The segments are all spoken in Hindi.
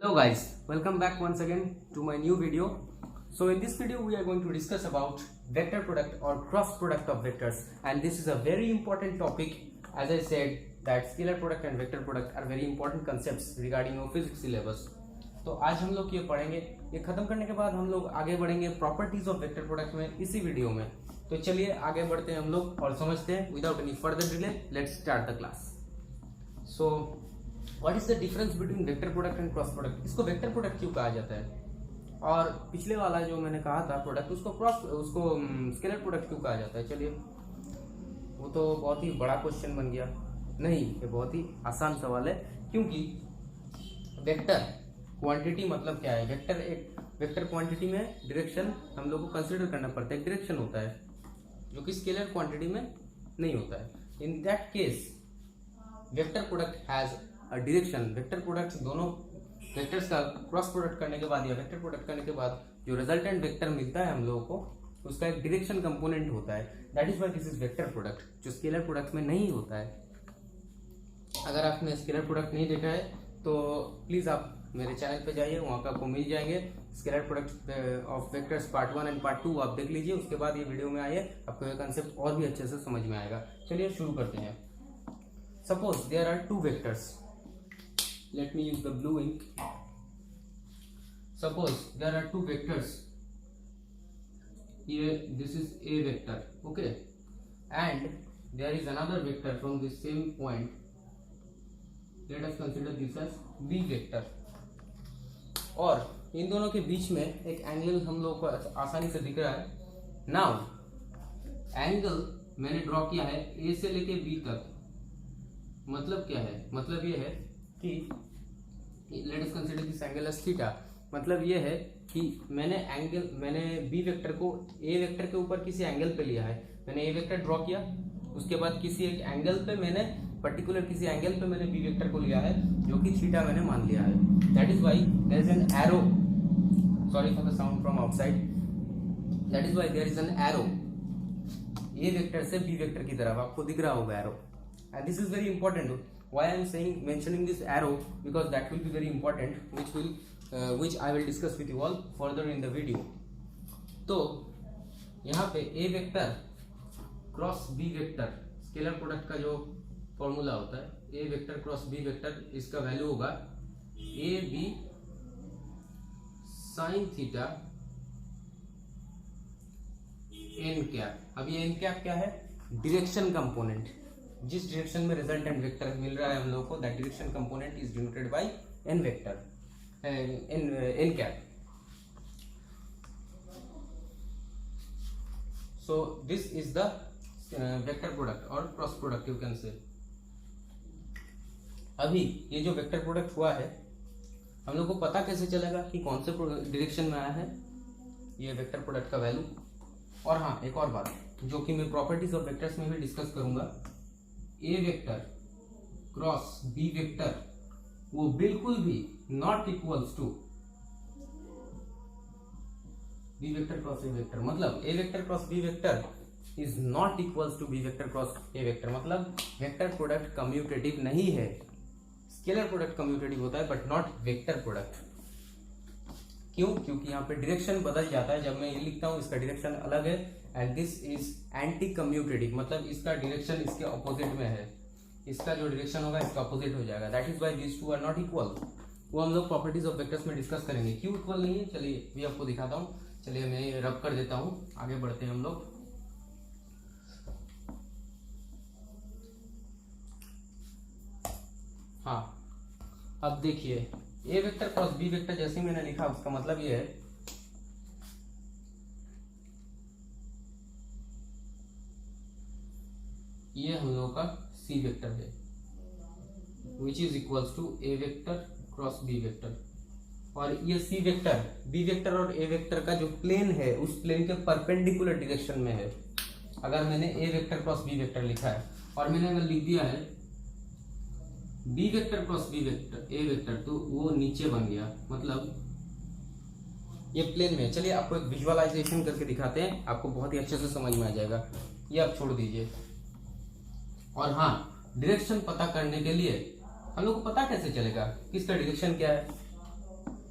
Hello guys, welcome back once again to my new video. So in this video we are going to discuss about vector product or cross product of vectors, and this is a very important topic. As I said that scalar product and vector product are very important concepts regarding your physics syllabus. तो आज हम लोग ये पढ़ेंगे, ये खत्म करने के बाद हम लोग आगे बढ़ेंगे प्रॉपर्टीज ऑफ वेक्टर प्रोडक्ट में इसी वीडियो में। तो चलिए आगे बढ़ते हैं हम लोग और समझते हैं without any further delay. Let's start the class. So what is the difference between vector product and cross product? इसको वेक्टर प्रोडक्ट क्यों कहा जाता है, और पिछले वाला जो मैंने कहा था प्रोडक्ट उसको स्केलर प्रोडक्ट क्यों कहा जाता है? चलिए, वो तो बहुत ही बड़ा क्वेश्चन बन गया। नहीं, ये बहुत ही आसान सवाल है, क्योंकि वेक्टर क्वांटिटी मतलब क्या है? वेक्टर क्वांटिटी में डायरेक्शन हम लोग को कंसिडर करना पड़ता है, डायरेक्शन होता है जो कि स्केलर क्वांटिटी में नहीं होता है। In that case vector product has a direction. Vector product दोनों वेक्टर्स का क्रॉस प्रोडक्ट करने के बाद या वेक्टर प्रोडक्ट करने के बाद जो रिजल्टेंट वेक्टर मिलता है हम लोगों को, उसका एक डायरेक्शन कंपोनेंट होता है। That is why this is vector product, जो स्केलर प्रोडक्ट में नहीं होता है। अगर आपने स्केलर प्रोडक्ट नहीं देखा है तो प्लीज आप मेरे चैनल पे जाइए, वहाँ पे आपको मिल जाएंगे scalar product of vectors part 1 and part 2 आप देख लीजिए। उसके बाद ये वीडियो में आइए, आपको ये कंसेप्ट और भी अच्छे से समझ में आएगा। चलिए शुरू करते हैं। Suppose there are two vectors, let me use the blue ink. Suppose there are two vectors, ये this is A vector, okay, and there is another vector from this same point. Let us consider this as B vector, और इन दोनों के बीच में एक एंगल हम लोग को आसानी से दिख रहा है। नाउ एंगल मैंने ड्रॉ किया है ए से लेके बी तक। मतलब क्या है? मतलब ये है कि let us consider this angle as theta. मतलब ये है कि मैंने बी वेक्टर को ए वेक्टर के ऊपर किसी एंगल पे लिया है। मैंने ए वेक्टर ड्रॉ किया, उसके बाद किसी एक एंगल पे मैंने किसी एंगल पे मैंने बी वेक्टर को लिया है जो कि थीटा मैंने मान लिया है। That is why there is an arrow, sorry for the sound from outside. That is why there is an arrow A vector से बी वेक्टर की तरफ, आपको दिख रहा होगा arrow. And this is very important. Why I am saying mentioning this arrow, because that will be very important which I will discuss with you all further in the video. तो यहाँ पे A vector cross B vector scalar product का जो फॉर्मूला होता है, A vector cross B vector, इसका वैल्यू होगा A B sine theta N cap. अब ये एन कैप क्या है? Direction component. जिस डायरेक्शन में रिजल्टेंट वेक्टर मिल रहा है हम लोग को, that direction component is denoted by N vector, N cap. So this is the vector product or cross product you can say. अभी ये जो वेक्टर प्रोडक्ट हुआ है, हम लोग को पता कैसे चलेगा कि कौन से डायरेक्शन में आया है? ये वेक्टर प्रोडक्ट का वैल्यू। और हाँ, एक और बात जो कि मैं प्रॉपर्टीज ऑफ वेक्टर्स में भी डिस्कस करूंगा, A vector cross B vector वो बिल्कुल भी not equals to B vector cross A vector. मतलब A vector cross B vector is not equals to B vector cross A vector. मतलब वेक्टर प्रोडक्ट कम्यूटेटिव नहीं है। स्केलर प्रोडक्ट कम्यूटेटिव होता है बट नॉट वेक्टर प्रोडक्ट। क्यों? क्योंकि यहाँ पे डायरेक्शन बदल जाता है। जब मैं ये लिखता हूँ इसका डायरेक्शन अलग है, and this is anti commutative, मतलब इसका डायरेक्शन इसके ऑपोजिट में है। इसका जो डायरेक्शन होगा इसका ऑपोजिट हो जाएगा। That is why these two are not equal. वो हम लोग प्रॉपर्टीज ऑफ वेक्टर्स में डिस्कस करेंगे क्यों इक्वल नहीं है। चलिए भी आपको दिखाता हूँ। चलिए मैं ये रब कर देता हूँ, आगे बढ़ते हैं हम लोग। हाँ, अब देखिए ए वेक्टर क्रॉस बी वेक्टर जैसे मैंने लिखा, उसका मतलब ये है ये हम लोगों का सी वेक्टर है, which is equals to A vector cross B vector. और ये सी वेक्टर बी वेक्टर और ए वेक्टर का जो प्लेन है उस प्लेन के परपेंडिकुलर डायरेक्शन में है। अगर मैंने A vector cross B vector लिखा है और मैंने अगर लिख दिया है B vector cross B vector A vector, तो वो नीचे बन गया, मतलब ये प्लेन में। चलिए आपको एक विजुअलाइजेशन करके दिखाते हैं, आपको बहुत ही अच्छे से समझ में आ जाएगा। ये आप छोड़ दीजिए। और हाँ, डायरेक्शन पता करने के लिए हम लोग को पता कैसे चलेगा किसका डायरेक्शन क्या है?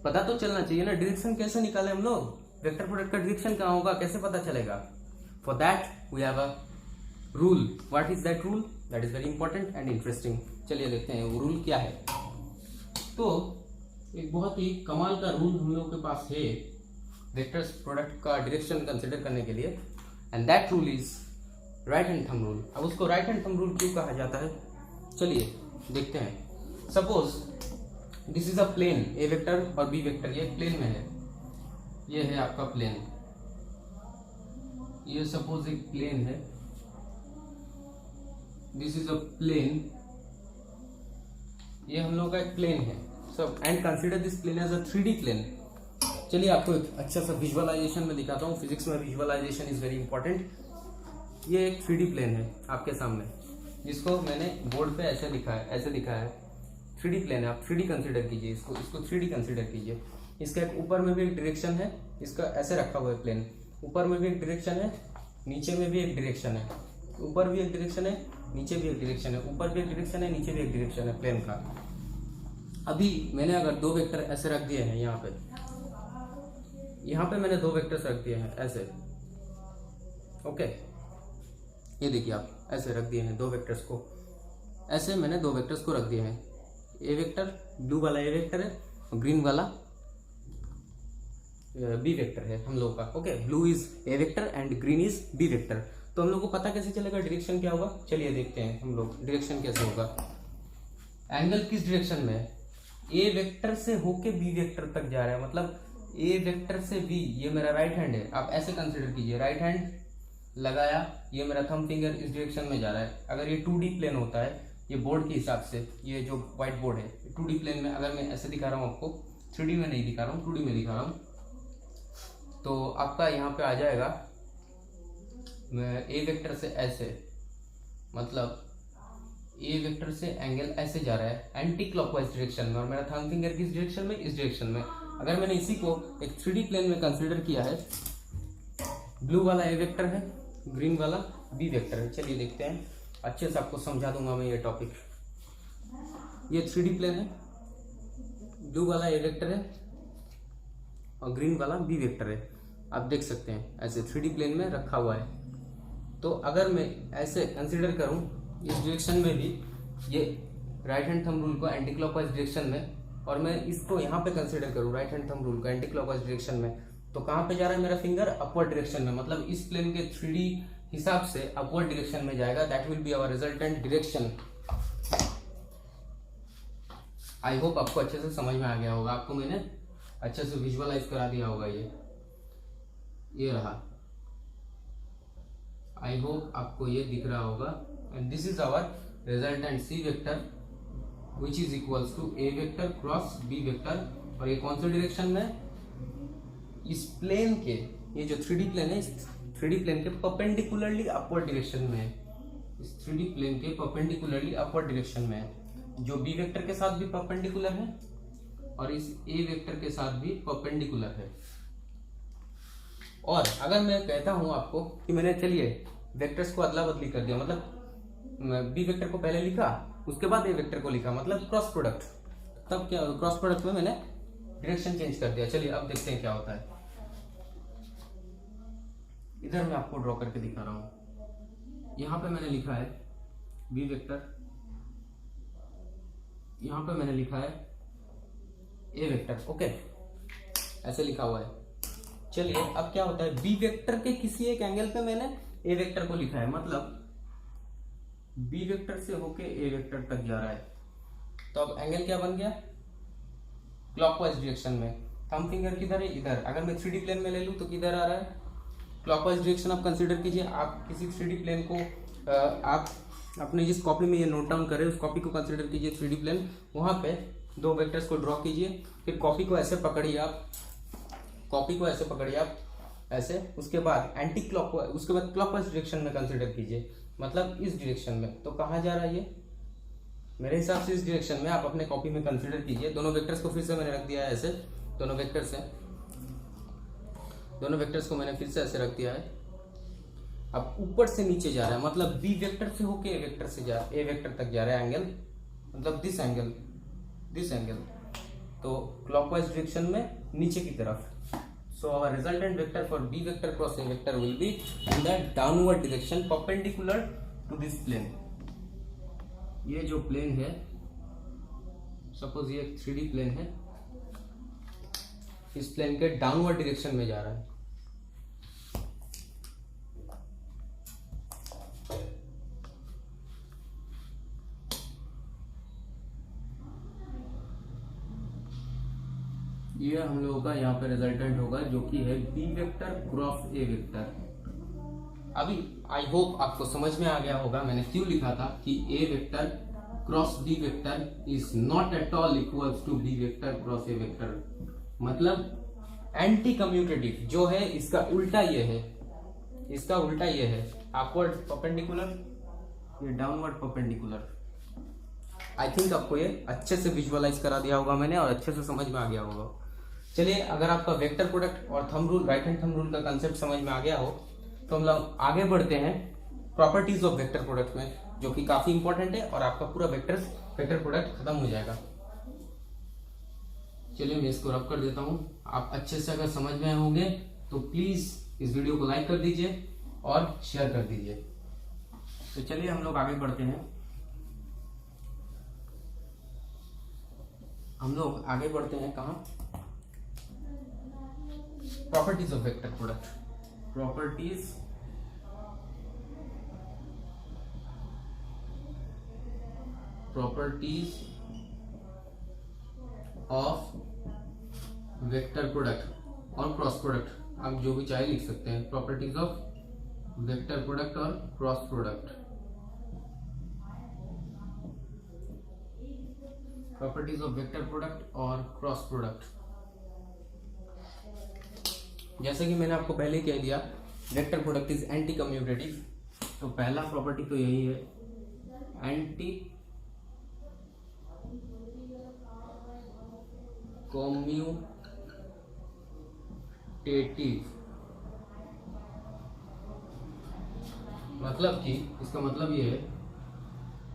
पता तो चलना चाहिए ना, डायरेक्शन कैसे निकाले हम लोग, वेक्टर प्रोडक्ट का डायरेक्शन कहाँ होगा, कैसे पता चलेगा। For that we have a rule. What is that rule? That is very important and interesting. चलिए देखते हैं वो रूल क्या है। तो एक बहुत ही कमाल का रूल हम लोग के पास है वेक्टर्स प्रोडक्ट का डायरेक्शन कंसिडर करने के लिए, and that rule is right hand thumb rule. अब उसको राइट हैंड थंब रूल क्यों कहा जाता है, चलिए देखते हैं। Suppose this is a plane, A vector और बी वेक्टर ये प्लेन में है, ये है आपका प्लेन, ये सपोज एक प्लेन है, दिस इज अ प्लेन, ये हम लोग का एक प्लेन है सब, and consider this plane as a 3D plane. चलिए आपको एक अच्छा सा विजुअलाइजेशन में दिखाता हूँ, फिजिक्स में विजुअलाइजेशन इज वेरी इंपॉर्टेंट। ये एक 3D प्लेन है आपके सामने, जिसको मैंने बोर्ड पे ऐसे लिखा है, ऐसे लिखा है 3D प्लेन है, आप 3D कंसीडर कीजिए इसको 3D कंसीडर कीजिए। इसका एक ऊपर में भी एक डायरेक्शन है, इसका ऐसे रखा हुआ है प्लेन, ऊपर में भी एक डायरेक्शन है, नीचे में भी एक डायरेक्शन है, ऊपर भी एक डायरेक्शन है, नीचे भी एक डायरेक्शन है, ऊपर भी एक डायरेक्शन है, नीचे भी एक डायरेक्शन है प्लेन का। अभी मैंने अगर दो वेक्टर ऐसे रख दिए हैं, यहाँ पे मैंने दो वेक्टर्स रख दिए हैं ऐसे, ओके, ये देखिए आप ऐसे रख दिए हैं दो वेक्टर्स को, ऐसे मैंने दो वेक्टर्स को रख दिए हैं। ए वेक्टर, ब्लू वाला ए वेक्टर है और ग्रीन वाला बी वेक्टर है हम लोग का, okay. Blue is A vector and green is B vector. तो हम लोग को पता कैसे चलेगा डायरेक्शन क्या होगा, चलिए देखते हैं हम लोग डायरेक्शन कैसे होगा। एंगल किस डायरेक्शन में है, ए वेक्टर से होके बी वेक्टर तक जा रहा है, मतलब ए वेक्टर से बी, ये मेरा राइट हैंड है, आप ऐसे कंसिडर कीजिए, राइट हैंड लगाया, ये मेरा थंब फिंगर इस डायरेक्शन में जा रहा है। अगर ये 2D प्लेन होता है, ये बोर्ड के हिसाब से, ये जो व्हाइट बोर्ड है 2D प्लेन में, अगर मैं ऐसे दिखा रहा हूँ आपको, 3D में नहीं दिखा रहा हूँ, 2D में दिखा रहा हूँ, तो आपका यहाँ पे आ जाएगा ए वेक्टर से ऐसे, मतलब ए वेक्टर से एंगल ऐसे जा रहा है एंटी क्लॉकवाइज डायरेक्शन में, और मेरा थंब फिंगर किस डायरेक्शन में, इस डायरेक्शन में। अगर मैंने इसी को एक 3D प्लेन में कंसीडर किया है, ब्लू वाला ए वेक्टर है, ग्रीन वाला बी वेक्टर है। चलिए देखते हैं, अच्छे से आपको समझा दूंगा मैं ये टॉपिक। ये 3D प्लेन है, ब्लू वाला ए वेक्टर है और ग्रीन वाला बी वेक्टर है, आप देख सकते हैं ऐसे 3D प्लेन में रखा हुआ है। तो अगर मैं ऐसे कंसीडर करूं इस डायरेक्शन में भी, ये राइट हैंड थंब रूल को एंटी क्लॉकवाइज डायरेक्शन में, और मैं इसको यहाँ पे कंसीडर करूँ राइट हैंड थंब रूल को एंटी क्लॉकवाइज डायरेक्शन में, तो कहाँ पे जा रहा है मेरा फिंगर, अपवर्ड डायरेक्शन में, मतलब इस प्लेन के 3D हिसाब से अपवर्ड डायरेक्शन में जाएगा। That will be our resultant direction. I hope आपको अच्छे से समझ में आ गया होगा, आपको मैंने अच्छे से विजुअलाइज करा दिया होगा। ये रहा, आई होप आपको ये दिख रहा होगा, and this is our resultant C vector which is equals to A vector cross B vector. और ये कौन से डायरेक्शन में, इस प्लेन के, ये जो 3D प्लेन है, इस 3D प्लेन के परपेंडिकुलरली अपवर्ड डायरेक्शन में है, इस 3D प्लेन के परपेंडिकुलरली अपवर्ड डायरेक्शन में है, जो बी वेक्टर के साथ भी परपेंडिकुलर है और इस ए वेक्टर के साथ भी परपेंडिकुलर है। और अगर मैं कहता हूं आपको कि मैंने, चलिए वेक्टर्स को अदला बदली कर दिया, मतलब बी वेक्टर को पहले लिखा, उसके बाद ए वेक्टर को लिखा, मतलब क्रॉस प्रोडक्ट, तब क्या, क्रॉस प्रोडक्ट में मैंने डायरेक्शन चेंज कर दिया। चलिए अब देखते हैं क्या होता है। इधर मैं आपको ड्रॉ करके दिखा रहा हूं, यहां पे मैंने लिखा है बी वेक्टर, यहां पे मैंने लिखा है ए वेक्टर, ओके, ऐसे लिखा हुआ है। चलिए अब क्या होता है, बी वेक्टर के किसी एक एंगल पे मैंने ए वेक्टर को लिखा है, मतलब बी वेक्टर से होके ए वेक्टर तक जा रहा है, तो अब एंगल क्या बन गया, क्लॉकवाइज डायरेक्शन में। थंब फिंगर किधर है, इधर। अगर मैं 3D प्लेन में ले लूं तो किधर आ रहा है, क्लॉकवाइज डायरेक्शन। आप कंसीडर कीजिए, आप किसी 3D प्लेन को आप अपने जिस कॉपी में ये नोट डाउन कर रहे हैं उस कॉपी को कंसीडर कीजिए 3D प्लेन, वहां पे दो वेक्टर्स को ड्रॉ कीजिए, फिर कॉपी को ऐसे पकड़िए आप, कॉपी को ऐसे पकड़िए आप ऐसे, उसके बाद एंटी क्लॉकवाइज, उसके बाद क्लॉकवाइज डायरेक्शन में कंसीडर कीजिए, मतलब इस डायरेक्शन में। तो कहाँ जा रहा है ये, मेरे हिसाब से इस डायरेक्शन में। आप अपने कॉपी में कंसीडर कीजिए। दोनों वेक्टर्स को फिर से मैंने रख दिया है ऐसे, दोनों वेक्टर्स को मैंने फिर से ऐसे रख दिया है। अब ऊपर से नीचे जा रहा है, मतलब बी वेक्टर से होके ए वेक्टर तक जा रहा है एंगल, मतलब दिस एंगल, तो क्लॉकवाइज डायरेक्शन में नीचे की तरफ। So our resultant vector for B vector cross A vector will be in the downward direction perpendicular to this plane. ये जो प्लेन है, सपोज ये 3D प्लेन है, इस प्लेन के डाउनवर्ड डायरेक्शन में जा रहा है। ये हम लोगों का यहाँ पे रिजल्टेंट होगा जो कि है B vector cross A vector. अभी आई होप आपको समझ में आ गया होगा मैंने क्यों लिखा था कि A vector cross B vector is not at all equals to B vector cross A vector. मतलब एंटी कम्यूटेटिव जो है इसका उल्टा ये है, इसका उल्टा ये है, अपवर्ड परपेंडिकुलर, ये डाउनवर्ड परपेंडिकुलर। आई थिंक आपको ये अच्छे से विजुअलाइज करा दिया होगा मैंने और अच्छे से समझ में आ गया होगा। चलिए, अगर आपका वेक्टर प्रोडक्ट और thumb rule, right hand thumb rule का कंसेप्ट समझ में आ गया हो तो हम लोग आगे बढ़ते हैं प्रॉपर्टीज ऑफ वेक्टर प्रोडक्ट में, जो कि काफी इंपॉर्टेंट है और आपका पूरा वेक्टर प्रोडक्ट खत्म हो जाएगा। चलिए मैं इसको रब कर देता हूं। आप अच्छे से अगर समझ में होंगे तो प्लीज इस वीडियो को लाइक कर दीजिए और शेयर कर दीजिए। तो चलिए हम लोग आगे बढ़ते हैं। हम लोग आगे बढ़ते हैं कहाँ? Properties of vector product. Properties of vector product और क्रॉस प्रोडक्ट, आप जो भी चाहे लिख सकते हैं। प्रॉपर्टीज ऑफ वेक्टर प्रोडक्ट और cross product. Properties of vector product और क्रॉस प्रोडक्ट। जैसे कि मैंने आपको पहले कह दिया, vector product is anti commutative. तो पहला प्रॉपर्टी तो यही है, एंटी कम्यूटेटिव। मतलब कि इसका मतलब ये है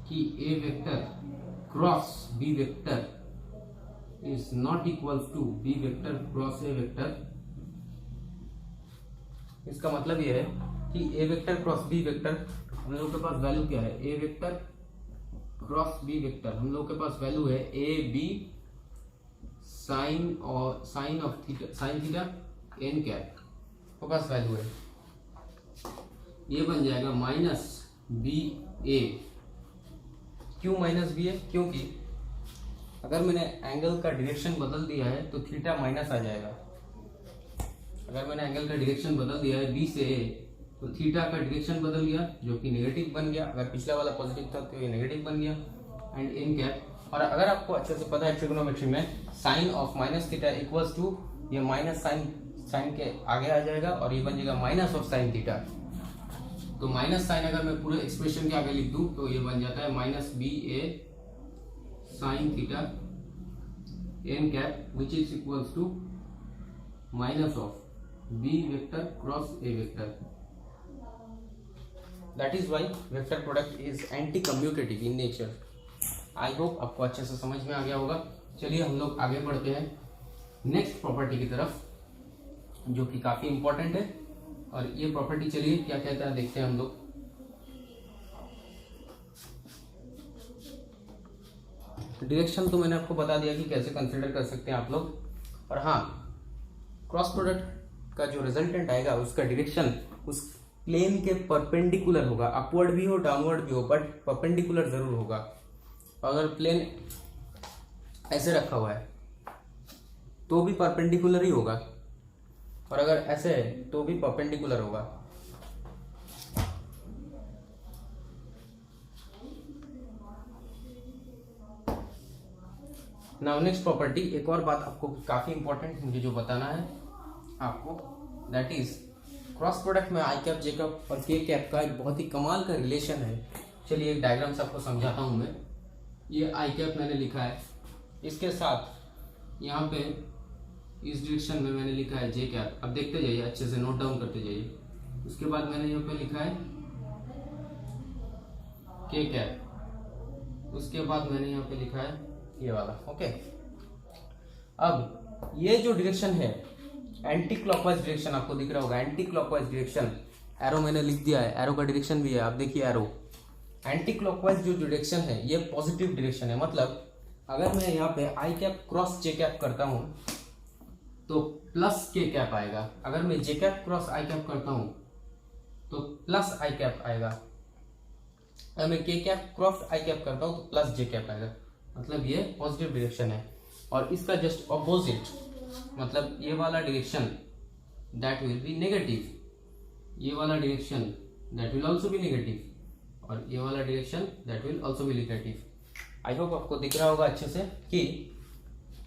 कि A vector cross B vector is not equals to B vector cross A vector. इसका मतलब ये है कि A vector cross B vector, हम लोगों के पास वैल्यू क्या है? A vector cross B vector, हम लोगों के पास वैल्यू है ए बी साइन और sine of theta, sine theta N cap के पास वैल्यू है। ये बन जाएगा माइनस बी ए। क्यों माइनस बी है? क्योंकि अगर मैंने एंगल का डायरेक्शन बदल दिया है तो थीटा माइनस आ जाएगा। अगर मैंने एंगल का डायरेक्शन बदल दिया है बी से ए तो थीटा का डायरेक्शन बदल गया जो कि नेगेटिव बन गया। अगर पिछला वाला पॉजिटिव था तो ये नेगेटिव बन गया एंड एन कैप। और अगर आपको अच्छे से पता है ट्रिग्नोमेट्री में sine of minus theta equals to, ये माइनस साइन के आगे आ जाएगा और ये बन जाएगा माइनस ऑफ साइन थीटा। तो माइनस साइन अगर मैं पूरे एक्सप्रेशन के आगे लिख दूं तो ये बन जाता है minus B A sine theta N cap which is equals to minus of B vector cross A vector. That is why vector product is anti commutative in nature. I hope आपको अच्छे से समझ में आ गया होगा। चलिए हम लोग आगे बढ़ते हैं नेक्स्ट प्रॉपर्टी की तरफ, जो कि काफी इंपॉर्टेंट है। और ये प्रॉपर्टी चलिए क्या कहता है देखते हैं हम लोग। डायरेक्शन तो मैंने आपको बता दिया कि कैसे कंसीडर कर सकते हैं आप लोग। और हाँ, क्रॉस प्रोडक्ट का जो रिजल्टेंट आएगा उसका डायरेक्शन उस प्लेन के परपेंडिकुलर होगा। अपवर्ड भी हो डाउनवर्ड भी हो, बट परपेंडिकुलर जरूर होगा। अगर प्लेन ऐसे रखा हुआ है तो भी परपेंडिकुलर ही होगा, और अगर ऐसे है तो भी परपेंडिकुलर होगा। नाउ नेक्स्ट प्रॉपर्टी, एक और बात आपको काफी इंपॉर्टेंट मुझे जो बताना है आपको, दैट इज क्रॉस प्रोडक्ट में आई कैप जे कैप और के कैप का एक बहुत ही कमाल का रिलेशन है। चलिए एक डायग्राम से आपको समझाता हूं मैं। ये आई कैप मैंने लिखा है, इसके साथ यहाँ पे इस डायरेक्शन में मैंने लिखा है जे कैप। अब देखते जाइए, अच्छे से नोट डाउन करते जाइए। उसके बाद मैंने यहाँ पे लिखा है के कैप, उसके बाद मैंने यहाँ पे लिखा है ये वाला। ओके, अब ये जो डायरेक्शन है एंटी क्लॉकवाइज डायरेक्शन, आपको दिख रहा होगा एंटी क्लॉकवाइज डायरेक्शन, एरो मैंने लिख दिया है, एरो का डायरेक्शन भी है, आप देखिए एरो। एंटी क्लॉकवाइज जो डायरेक्शन है ये पॉजिटिव डायरेक्शन है, मतलब अगर मैं यहाँ पे आई कैप क्रॉस जे कैप करता हूँ तो प्लस के कैप आएगा, अगर मैं जे कैप क्रॉस आई कैप करता हूँ तो प्लस आई कैप आएगा, अगर मैं के कैप क्रॉस आई कैप करता हूँ तो प्लस जे कैप आएगा, मतलब ये पॉजिटिव डायरेक्शन है। और इसका जस्ट ऑपोजिट मतलब ये वाला direction that will B negative, ये वाला direction that will also be negative, और ये वाला direction that will also be negative. I hope आपको दिख रहा होगा अच्छे से कि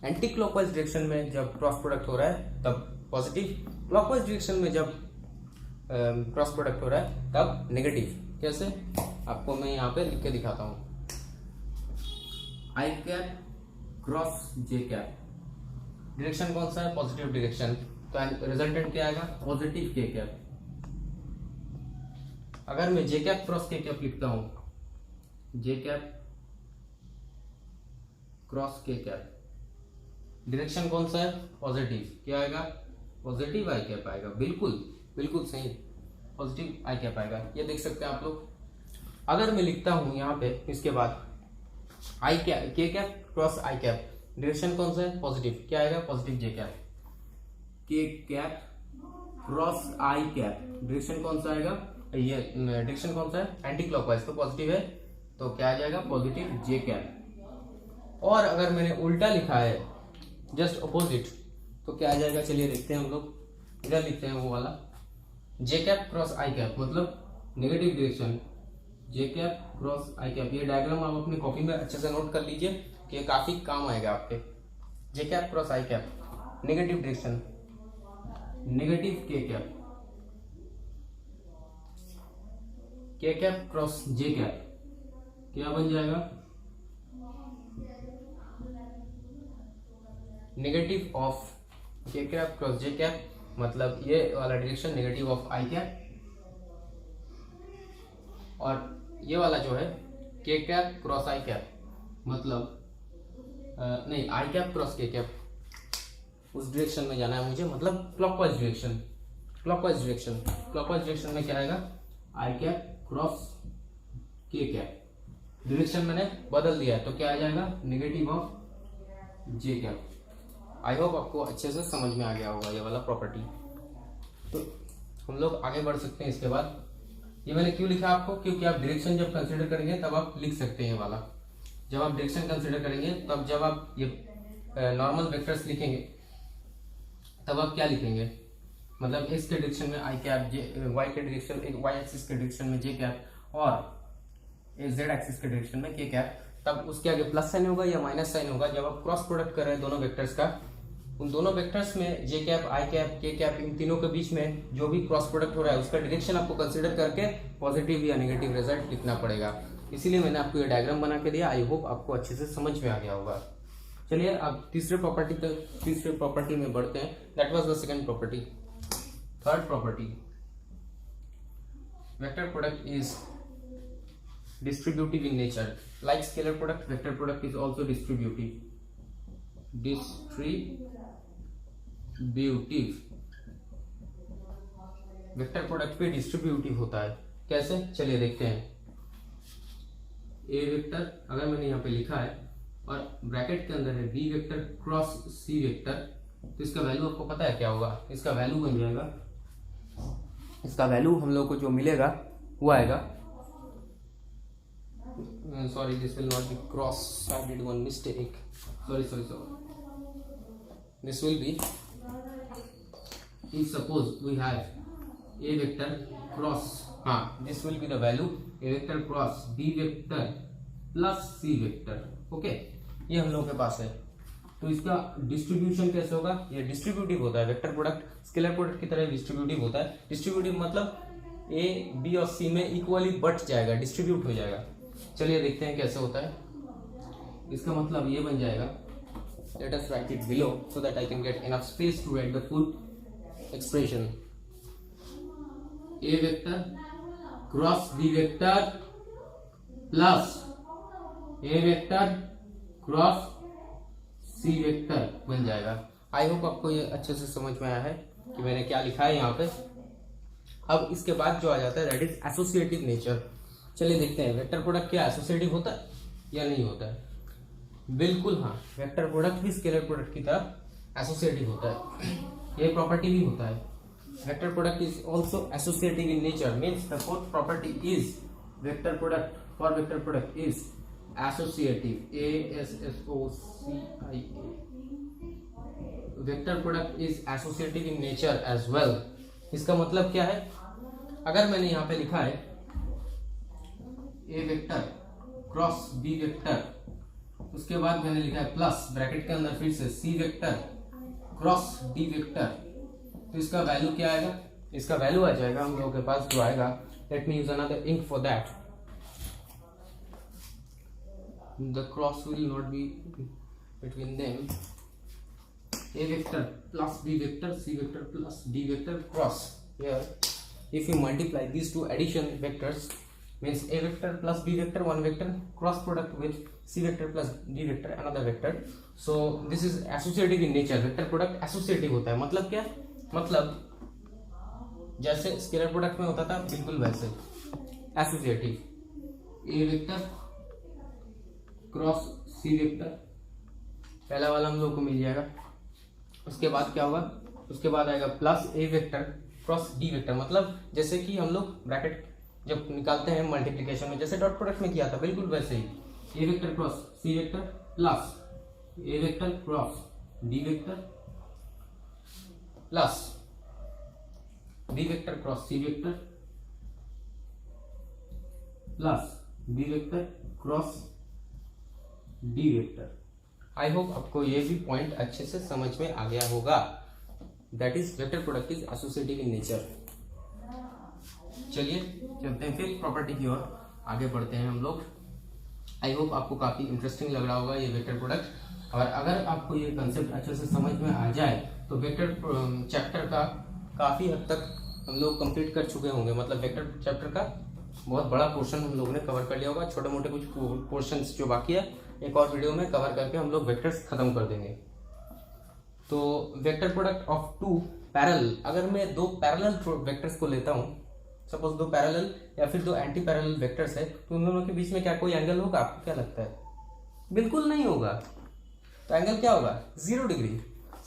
एंटी क्लॉकवाइज डायरेक्शन में जब क्रॉस प्रोडक्ट हो रहा है तब पॉजिटिव, क्लॉकवाइज डायरेक्शन में जब क्रॉस प्रोडक्ट हो रहा है तब नेगेटिव। कैसे, आपको मैं यहाँ पे लिख के दिखाता हूँ। आई कैप क्रॉस जे कैप, डायरेक्शन कौन सा है, पॉजिटिव डायरेक्शन, तो रिजल्टेंट क्या आएगा, पॉजिटिव के कैप। अगर मैं जे कैप क्रॉस के कैप लिखता हूं, जे कैप क्रॉस के कैप, डायरेक्शन कौन सा है, पॉजिटिव, क्या आएगा, पॉजिटिव आई कैप आएगा, बिल्कुल बिल्कुल सही, पॉजिटिव आई कैप आएगा, ये देख सकते हैं आप लोग। अगर मैं लिखता हूं यहाँ पे इसके बाद आई कैप के कैप क्रॉस आई कैप, डायरेक्शन कौन सा है, पॉजिटिव, क्या आएगा, पॉजिटिव जे कैप, के कैप क्रॉस आई कैप, डायरेक्शन कौन सा आएगा, ये डायरेक्शन कौन सा है, एंटी क्लॉकवाइज, तो पॉजिटिव है, तो क्या आ जाएगा, पॉजिटिव जे कैप। और अगर मैंने उल्टा लिखा है जस्ट अपोजिट तो क्या आ जाएगा, चलिए देखते हैं हम लोग, इधर लिखते हैं वो वाला, जे कैप क्रॉस आई कैप मतलब नेगेटिव डायरेक्शन, जे कैप क्रॉस आई कैप। ये डायग्राम आप अपनी कॉपी में अच्छे से नोट कर लीजिए कि ये काफी काम आएगा आपके। जे कैप क्रॉस आई कैप, नेगेटिव डायरेक्शन, नेगेटिव के कैप, के कैप क्रॉस जे कैप, क्या बन जाएगा, नेगेटिव ऑफ के कैप क्रॉस जे कैप, मतलब ये वाला direction negative of I cap, और ये वाला जो है के कैप क्रॉस आई कैप मतलब नहीं, आई कैप क्रॉस के कैप, उस डायरेक्शन में जाना है मुझे, मतलब clockwise direction, clockwise direction, clockwise direction में क्या आएगा, आई कैप क्रॉस के कैप, डायरेक्शन मैंने बदल दिया है तो क्या आ जाएगा, negative of J cap. I hope आपको अच्छे से समझ में आ गया होगा ये वाला प्रॉपर्टी। तो हम लोग आगे बढ़ सकते हैं। इसके बाद ये मैंने क्यों लिखा आपको, क्योंकि आप डायरेक्शन जब कंसीडर करेंगे तब आप लिख सकते हैं ये वाला, जब आप डायरेक्शन कंसीडर करेंगे तब जब आप ये नॉर्मल वेक्टर्स लिखेंगे तब आप क्या लिखेंगे, मतलब एक्स के डायरेक्शन में आई कैप, जे वाई के डायरेक्शन, एक वाई एक्सिस के डायरेक्शन में जे कैप और जेड एक्सिस के डायरेक्शन में के कैप, तब उसके आगे प्लस साइन होगा या माइनस साइन होगा। जब आप क्रॉस प्रोडक्ट कर रहे हैं दोनों वेक्टर्स का, उन दोनों वेक्टर्स में जे कैप, आई कैप, के कैप, इन तीनों के बीच में जो भी क्रॉस प्रोडक्ट हो रहा है उसका डायरेक्शन आपको कंसीडर करके पॉजिटिव या नेगेटिव रिजल्ट लिखना पड़ेगा। इसीलिए मैंने आपको ये डायग्राम बना के दिया। आई होप आपको अच्छे से समझ में आ गया होगा। चलिए अब तीसरे प्रॉपर्टी में बढ़ते हैं। That was the second property. Third property, vector product is distributive in nature. Like scalar product, vector product is also distributive. Vector product पे डिस्ट्रीब्यूटिव होता है। कैसे, चलिए देखते हैं। ए वेक्टर अगर मैंने यहाँ पे लिखा है और ब्रैकेट के अंदर है B vector cross C vector, तो इसका वैल्यू आपको पता है क्या होगा, इसका वैल्यू बन जाएगा, इसका वैल्यू हम लोग को जो मिलेगा वो आएगा, sorry this will not be cross, I did one mistake, sorry this will be, if suppose we have a vector cross, this will be the value a vector cross b vector plus c vector, okay, ये हम लोगों के पास है। तो इसका डिस्ट्रीब्यूशन कैसे होगा, ये डिस्ट्रीब्यूटिव होता है। वेक्टर प्रोडक्ट स्केलर प्रोडक्ट की तरह डिस्ट्रीब्यूटिव होता है। डिस्ट्रीब्यूटिव मतलब ए बी और सी में इक्वली बट जाएगा, डिस्ट्रीब्यूट हो जाएगा। चलिए देखते हैं कैसे होता है। इसका मतलब ये बन जाएगा, let us write it below so that I can get enough space to write the full expression. A vector cross B vector plus A vector cross C vector बन जाएगा। आई होप आपको ये अच्छे से समझ में आया है कि मैंने क्या लिखा है यहाँ पे। अब इसके बाद जो आ जाता है दैट इज एसोसिएटिव नेचर। चलिए देखते हैं वेक्टर प्रोडक्ट क्या एसोसिएटिव होता है या नहीं होता है। बिल्कुल हाँ, वेक्टर प्रोडक्ट भी स्केलर प्रोडक्ट की तरह एसोसिएटिव होता है, ये प्रॉपर्टी भी होता है। Vector product is also associative in nature, means the fourth property is vector product for vector product is associative, ASSOCIA। Vector product is associative in nature as well. इसका मतलब क्या है, अगर मैंने यहाँ पे लिखा है A vector cross B vector, उसके बाद मैंने लिखा है प्लस ब्रैकेट के अंदर फिर से C vector cross D vector, तो इसका वैल्यू क्या आएगा, इसका वैल्यू आ जाएगा हम लोगों के पास जो आएगा, let me use another ink for that, the cross will not be between them, a vector plus b vector, c vector plus d vector cross. Here if you multiply these two addition vectors means a vector plus b vector one vector cross product with c vector plus d vector another vector. So this is associative in nature. Vector product associative होता है। मतलब क्या, मतलब जैसे स्केलर प्रोडक्ट में होता था बिल्कुल वैसे associative, a vector cross c vector, पहला वाला हम लोग को मिल जाएगा। उसके बाद क्या होगा, उसके बाद आएगा plus A vector cross D vector, मतलब जैसे कि हम लोग ब्रैकेट जब निकालते हैं मल्टीप्लिकेशन में जैसे डॉट प्रोडक्ट में किया था बिल्कुल वैसे ही, A vector cross C vector plus A vector cross D vector plus B vector cross C vector plus B vector cross D vector. I hope आपको ये भी पॉइंट अच्छे से समझ में आ गया होगा। That is vector product is associative in nature. चलिए चलते हैं फिर प्रॉपर्टी की ओर आगे बढ़ते हैं हम लोग। आई होप आपको काफी इंटरेस्टिंग लग रहा होगा ये वेक्टर प्रोडक्ट, और अगर आपको ये कंसेप्ट अच्छे से समझ में आ जाए तो वेक्टर चैप्टर का काफी हद तक हम लोग कंप्लीट कर चुके होंगे। मतलब वेक्टर चैप्टर का बहुत बड़ा पोर्शन हम लोगों ने कवर कर लिया होगा। छोटे मोटे कुछ पोर्शंस जो बाकी है एक और वीडियो में कवर करके हम लोग वेक्टर्स खत्म कर देंगे। तो vector product of two parallel, अगर मैं दो पैरेलल वेक्टर्स को लेता हूं, सपोज दो पैरेलल या फिर दो एंटी पैरेलल वेक्टर्स है, तो उन दोनों के बीच में क्या कोई एंगल होगा? आपको क्या लगता है? बिल्कुल नहीं होगा। तो एंगल क्या होगा? 0 degree.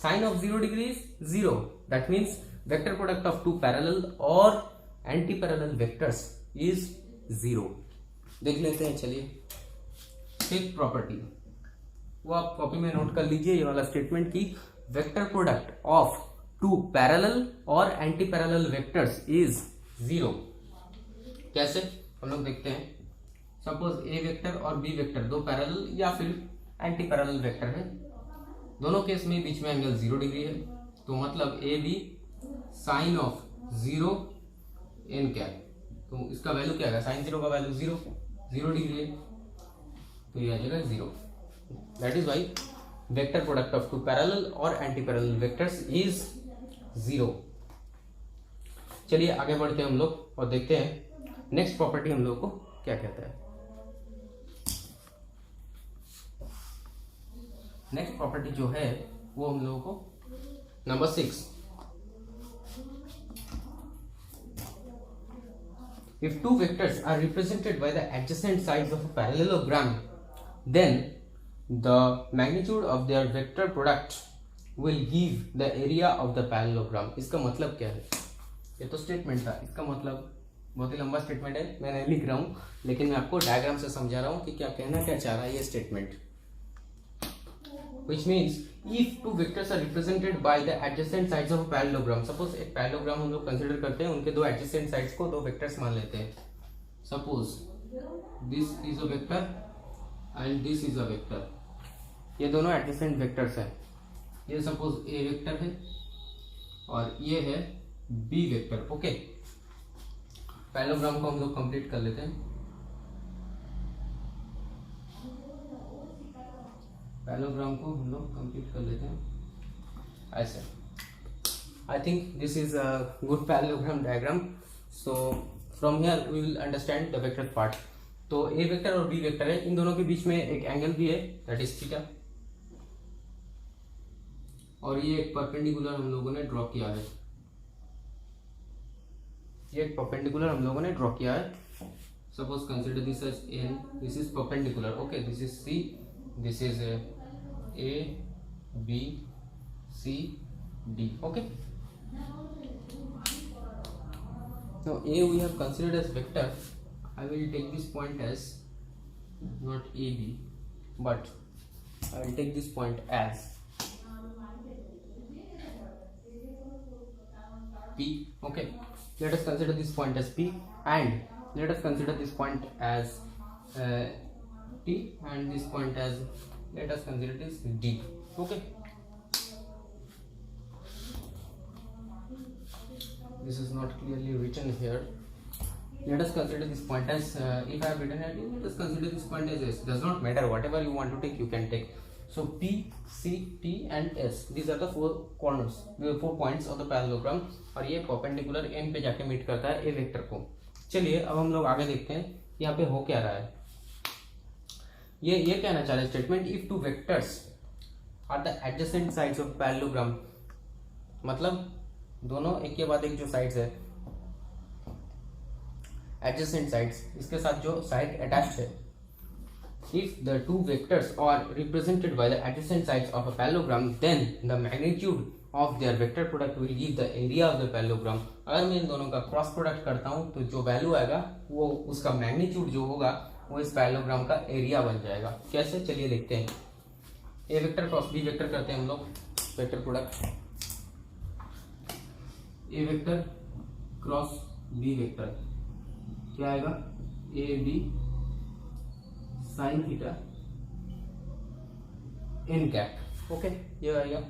Sine of 0 degree is 0। That means vector product of two parallel और एंटी पैरेलल वेक्टर्स इज 0। देख लेते हैं। चलिए एक प्रॉपर्टी वो आप कॉपी में नोट कर लीजिए, ये वाला स्टेटमेंट की vector product of two parallel और एंटी पैरेलल वेक्टर्स इज 0। कैसे हम लोग देखते हैं। सपोज ए वेक्टर और बी वेक्टर दो पैरेलल या फिर एंटी पैरेलल वेक्टर है, दोनों केस में बीच में एंगल 0 डिग्री है, तो मतलब A B sine of 0 n क्या है, तो इसका वैल्यू क्या है? साइन 0 का वैल्यू 0 डिग्री है, तो ये आ जाएगा 0। That is why vector product of two parallel और एंटी पैरेलल वेक्टर्स इज 0। चलिए आगे बढ़ते हैं हम लोग और देखते हैं नेक्स्ट प्रॉपर्टी हम लोग को क्या कहता है। नेक्स्ट प्रॉपर्टी जो है वो हम लोगों को number 6, if two vectors are represented by the adjacent sides of a parallelogram, then the magnitude of their vector product will give the area of the parallelogram। इसका मतलब क्या है? ये तो स्टेटमेंट था, इसका मतलब बहुत ही लंबा स्टेटमेंट है, मैं नहीं लिख रहा हूँ, लेकिन मैं आपको डायग्राम से समझा रहा हूँ कि क्या कहना क्या चाह रहा है ये statement. Which means if two vectors are represented by the adjacent sides of a parallelogram, suppose एक पैरेललोग्राम हम लोग कंसीडर करते हैं, उनके दो adjacent sides को दो वेक्टर्स मान लेते हैं। Suppose this is a vector and this is a vector, ये दोनों adjacent वेक्टर्स हैं। ये सपोज A वेक्टर है और ये है B वेक्टर। ओके, पैरेललोग्राम को हम लोग कंप्लीट कर लेते हैं। पैरेललोग्राम को हम लोग कंप्लीट कर लेते हैं ऐसे। I think this is a good parallelogram diagram. So from here we will understand the vector part. तो ए वेक्टर और बी वेक्टर है, इन दोनों के बीच में एक एंगल भी है, दैट इज थीटा। और ये एक परपेंडिकुलर हम लोगों ने ड्रॉ किया है, ये एक परपेंडिकुलर हम लोगों ने ड्रॉ किया है. Suppose consider this as N, this is perpendicular. Okay, this is C, this is A B C D. Okay, now A we have considered as vector. I will take this point as not AB, but I will take this point as P. Okay, let us consider this point as P, and let us consider this point as T, and this point as, let us consider this D. Okay, this is not clearly written here. Let us consider this point as if I have written it, let us consider this point as S. Does not matter, whatever you want to take you can take. So P, C, T and S, these are the four corners, the 4 points of the parallelogram. और ये परपेंडिकुलर M पे जाके मीट करता है A वेक्टर को. चलिए अब हम लोग आगे देखते हैं यहाँ पे हो क्या रहा है. ये कहना चाह रहा है statement, if two vectors are the adjacent sides of parallelogram, मतलब दोनों एक के बाद एक जो साइड्स है एडजेसेंट साइड्स, इसके साथ जो साइड अटैच्ड है, if the two vectors are represented by the adjacent sides of a parallelogram, then the magnitude of their vector product will give the area of the parallelogram. अगर मैं इन दोनों का क्रॉस प्रोडक्ट करता हूं तो जो वैल्यू आएगा वो उसका मैग्नीट्यूड जो होगा वो इस पैरेललोग्राम का एरिया बन जाएगा. कैसे, चलिए देखते हैं. A vector cross B vector करते हैं हम लोग, vector product A vector cross B vector क्या आएगा, A B sine theta N cap. Okay, ये आएगा.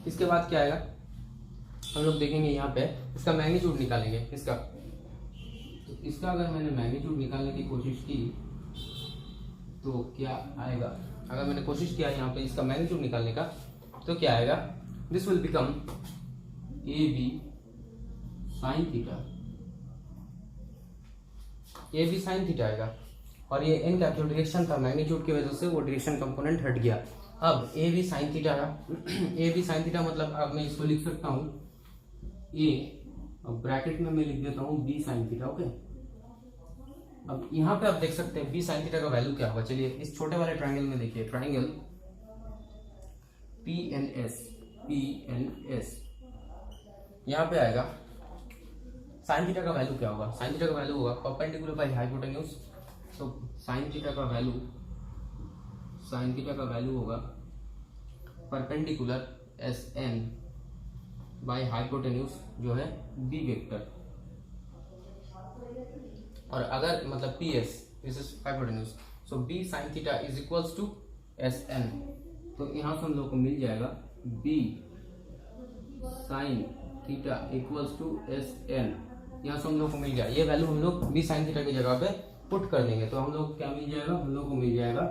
इसके बाद क्या आएगा, हम लोग देखेंगे यहाँ पे इसका मैग्नीट्यूड निकालेंगे. तो इसका अगर मैंने मैग्नीट्यूड निकालने की कोशिश की तो क्या आएगा, अगर मैंने कोशिश किया यहाँ पे इसका मैग्नीट्यूड निकालने का तो क्या आएगा, this will become A B sine theta, A B sine theta आएगा. और ये एन का जो डायरेक्शन था मैग्नीट्यूड की वजह से वो डायरेक्शन कंपोनेंट हट गया. अब A B sine theta A B sine theta मतलब अब मैं इसको लिख सकता हूँ ए, अब ब्रैकेट में मैं लिख देता हूँ बी साइन थीटा. ओके, अब यहाँ पे आप देख सकते हैं बी साइन थीटा का वैल्यू क्या होगा. चलिए इस छोटे वाले ट्राइंगल में देखिए, ट्राइंगल पी एन एस, यहाँ पे आएगा साइन थीटा का वैल्यू क्या होगा. साइन थीटा का वैल्यू होगा परपेंडिकुलर बाय हाइपोटेन्यूज. तो साइन थीटा का वैल्यू होगा perpendicular S N by hypotenuse जो है बी वेक्टर. और अगर मतलब P S, this is hypotenuse, so B sine theta is equals to S N. तो यहाँ से हम लोग को मिल जाएगा B sine theta equals to S N. यहाँ से हम लोग को मिल गया ये वैल्यू, हम लोग बी साइन थीटा की जगह पे पुट कर देंगे तो हम लोग क्या मिल जाएगा, हम लोग को मिल जाएगा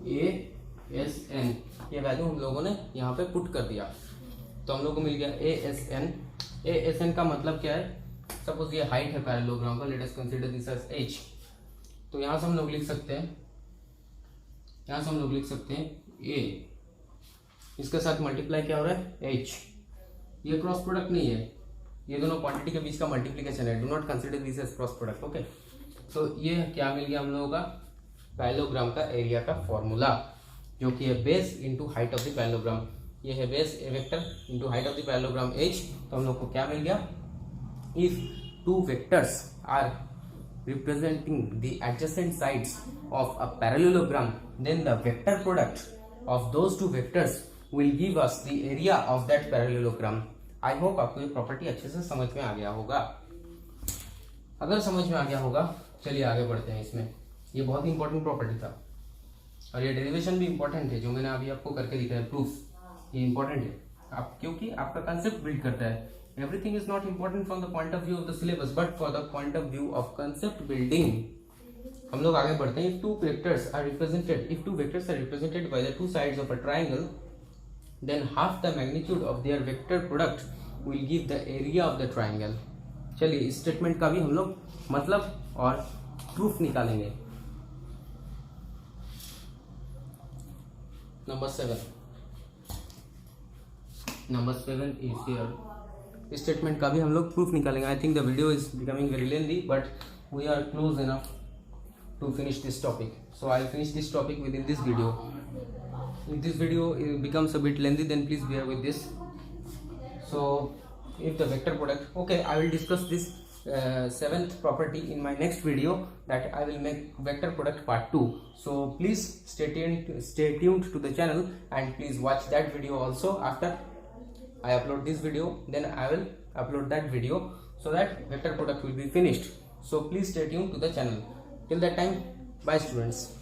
ए एस एन. ये वैल्यू हम लोगों ने यहाँ पे पुट कर दिया तो हम लोग को मिल गया A S N. A S N का मतलब क्या है, सपोज ये हाइट है पैरेललोग्राम का, let us consider this as H. तो यहाँ से हम लोग लिख सकते हैं, ए, इसके साथ मल्टीप्लाई क्या हो रहा है, एच. ये क्रॉस प्रोडक्ट नहीं है, ये दोनों क्वांटिटी के बीच का मल्टीप्लिकेशन है. Do not consider this as cross product. Okay, तो ये क्या मिल गया हम लोगों का, पैरेललोग्राम का एरिया का फॉर्मूला, जो कि है base into height of the parallelogram. ये है base A vector into height of the parallelogram H. तो हम लोग को क्या मिल गया, if two vectors are representing the adjacent sides of a parallelogram, then the vector product of those two vectors will give us the area of that parallelogram. I hope आपको ये प्रॉपर्टी अच्छे से समझ में आ गया होगा. अगर समझ में आ गया होगा चलिए आगे बढ़ते हैं. इसमें ये बहुत ही इंपॉर्टेंट प्रॉपर्टी था और ये डेरिवेशन भी इंपॉर्टेंट है जो मैंने अभी आपको करके दिखाया प्रूफ. ये इंपॉर्टेंट है आप, क्योंकि आपका कंसेप्ट बिल्ड करता है. Everything is not important from the point of view of the syllabus, but for the point of view of concept building. हम लोग आगे बढ़ते हैं. If two vectors are represented by the two sides of a triangle, then half the magnitude of their vector product will give the area of the triangle. चलिए इस स्टेटमेंट का भी हम लोग मतलब और प्रूफ निकालेंगे. Number 7. Number 7 is here. Statement का भी हम लोग प्रूफ निकालेंगे। I think the video is becoming very lengthy but we are close enough to finish this topic, so I'll finish this topic within this video. If this video becomes a bit lengthy, then please bear with this. So if the vector product, okay, I will discuss this seventh property in my next video, that I will make vector product part 2. So please stay tuned to the channel and please watch that video also. After I upload this video, then I will upload that video so that vector product will be finished. So please stay tuned to the channel. Till that time, bye students.